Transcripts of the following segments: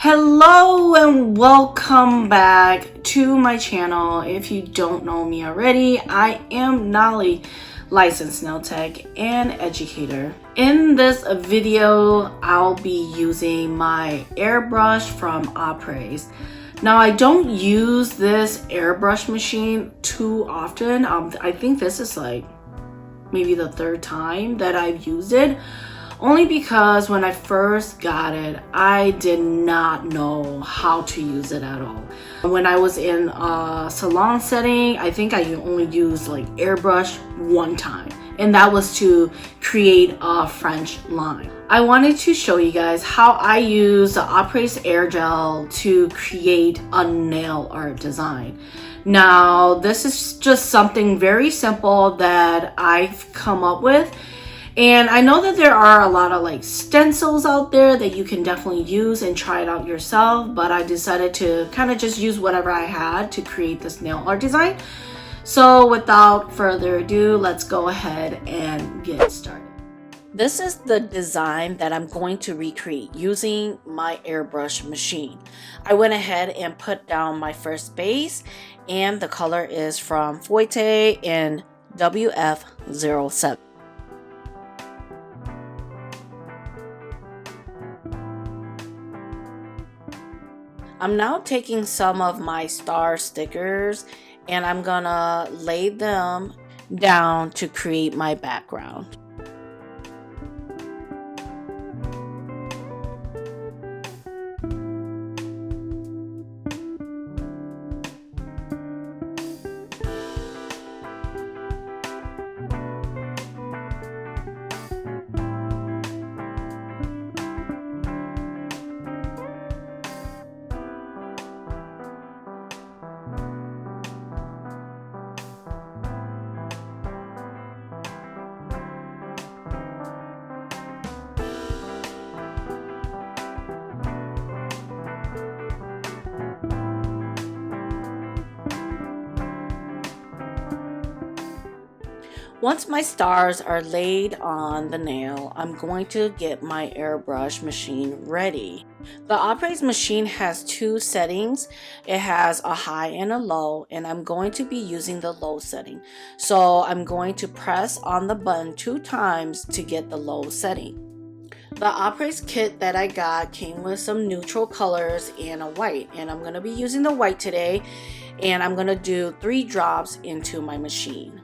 Hello and welcome back to my channel. If you don't know me already, I am Nolly, licensed nail tech and educator. In this video, I'll be using my airbrush from Apres. Now, I don't use this airbrush machine too often. I think this is like maybe the third time that I've used it. Only because when I first got it, I did not know how to use it at all. When I was in a salon setting, I think I only used like airbrush one time, and that was to create a French line. I wanted to show you guys how I use the Apres Are Gel to create a nail art design. Now, this is just something very simple that I've come up with. And I know that there are a lot of like stencils out there that you can definitely use and try it out yourself, but I decided to kind of just use whatever I had to create this nail art design. So without further ado, let's go ahead and get started. This is the design that I'm going to recreate using my airbrush machine. I went ahead and put down my first base, and the color is from Fouette in WF07. I'm now taking some of my star stickers and I'm gonna lay them down to create my background. Once my stars are laid on the nail, I'm going to get my airbrush machine ready. The Apres machine has two settings. It has a high and a low, and I'm going to be using the low setting. So I'm going to press on the button 2 times to get the low setting. The Apres kit that I got came with some neutral colors and a white, and I'm going to be using the white today, and I'm going to do 3 drops into my machine.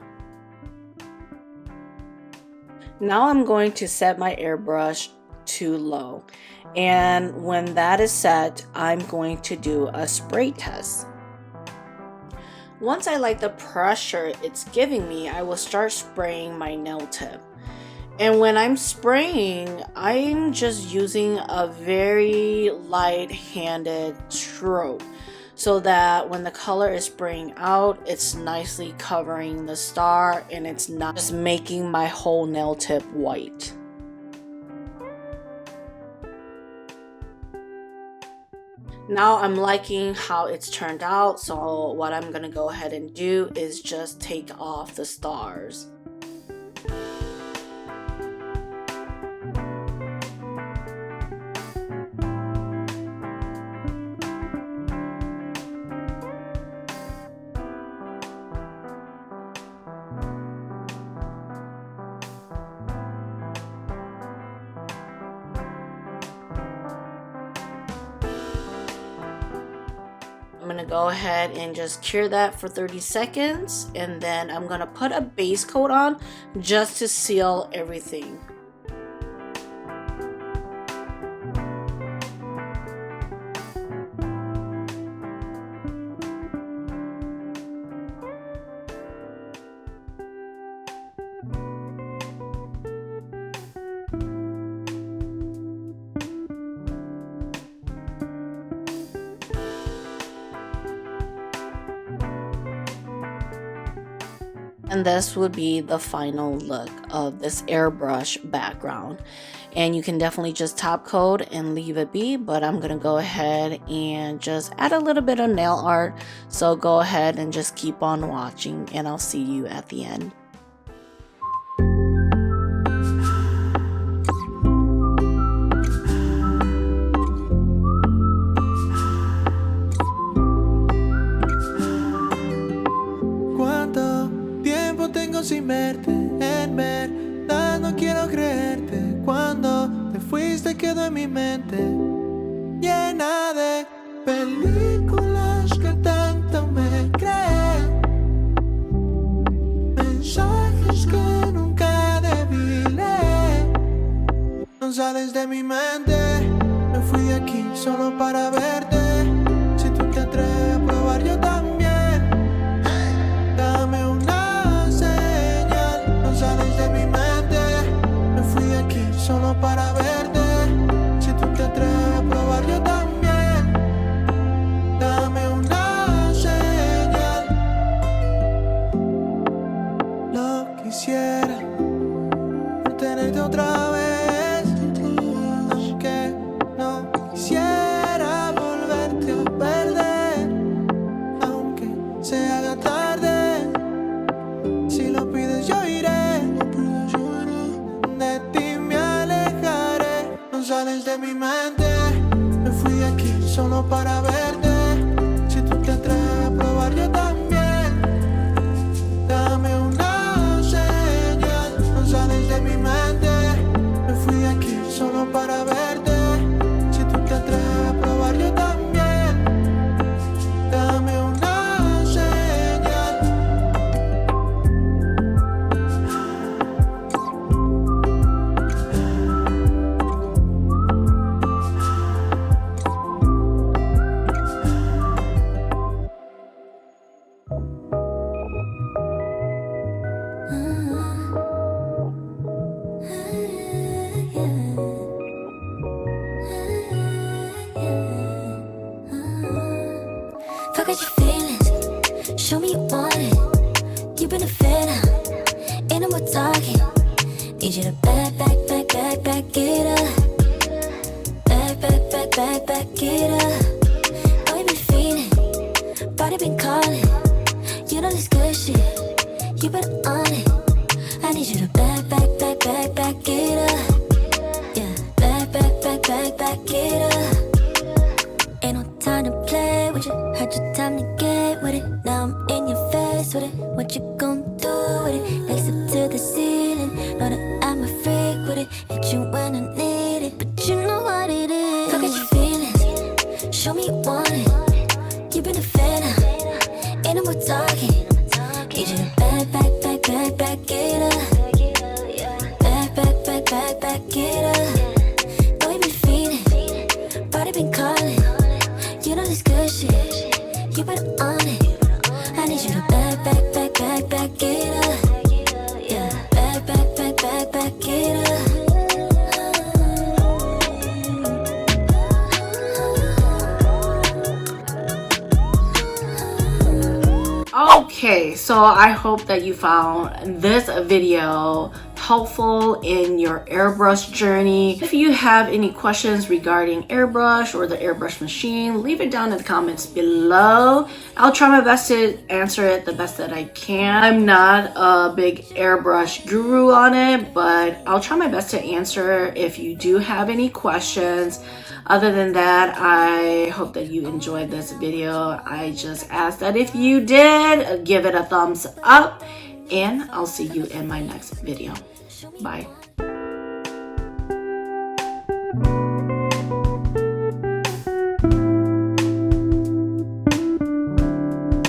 Now I'm going to set my airbrush to low, and when that is set, I'm going to do a spray test. Once I like the pressure it's giving me, I will start spraying my nail tip. And when I'm spraying, I'm just using a very light-handed stroke, so that when the color is spraying out, it's nicely covering the star and it's not just making my whole nail tip white. Now I'm liking how it's turned out, so what I'm gonna go ahead and do is just take off the stars. I'm going to go ahead and just cure that for 30 seconds, and then I'm going to put a base coat on just to seal everything. And this would be the final look of this airbrush background. And you can definitely just top coat and leave it be, but I'm gonna go ahead and just add a little bit of nail art. So go ahead and just keep on watching, and I'll see you at the end. se quedó en mi mente, llena de películas que tanto me creen, mensajes que nunca debí leer. No sales de mi mente, me fui de aquí solo para verte. Si tú te atreves a probar, yo también. Dame una señal, no sales de mi mente, me fui de aquí solo para verte. Si tú te atreves a probar, yo también. Dame una señal. Lo quisiera por tenerte otra vez, aunque no quisiera volverte a perder, aunque se haga tarde. Si lo pides yo iré, de ti me alejaré. No sales de mi mente, me fui de aquí solo para verte. Si tú te atreves a probar, yo también. Dame una señal, no sales de mi mente, me fui de aquí solo para verte. Si tú te atreves a probar, yo también. Dame una señal. Forget your feelings, show me you want it. You've been a fan, ain't no more talking. Need you to back it up. Back it up. Oh, you been feeling, body been calling. You know this good shit, you been on it. I need you to back it up. Yeah, back it up. Ain't no time to play with you, had your time to get with it. Now I'm in your face with it, what you gon' do with it? Next up to the ceiling, know that I'm a freak with it. Hit you when I need it, but you know what it is. Forget your feelings, show me you want it. You've been a fan, ain't no more talking. Need you to back it up. Back it up. Oh, you been feeling, body been calling. You know this good shit, you been on it. I need you to back it up. Yeah, back it up. Okay, so I hope that you found this video helpful in your airbrush journey. If you have any questions regarding airbrush or the airbrush machine, leave it down in the comments below. I'll try my best to answer it the best that I can. I'm not a big airbrush guru on it, but I'll try my best to answer if you do have any questions. Other than that, I hope that you enjoyed this video. I just ask that if you did, give it a thumbs up, and I'll see you in my next video. Bye.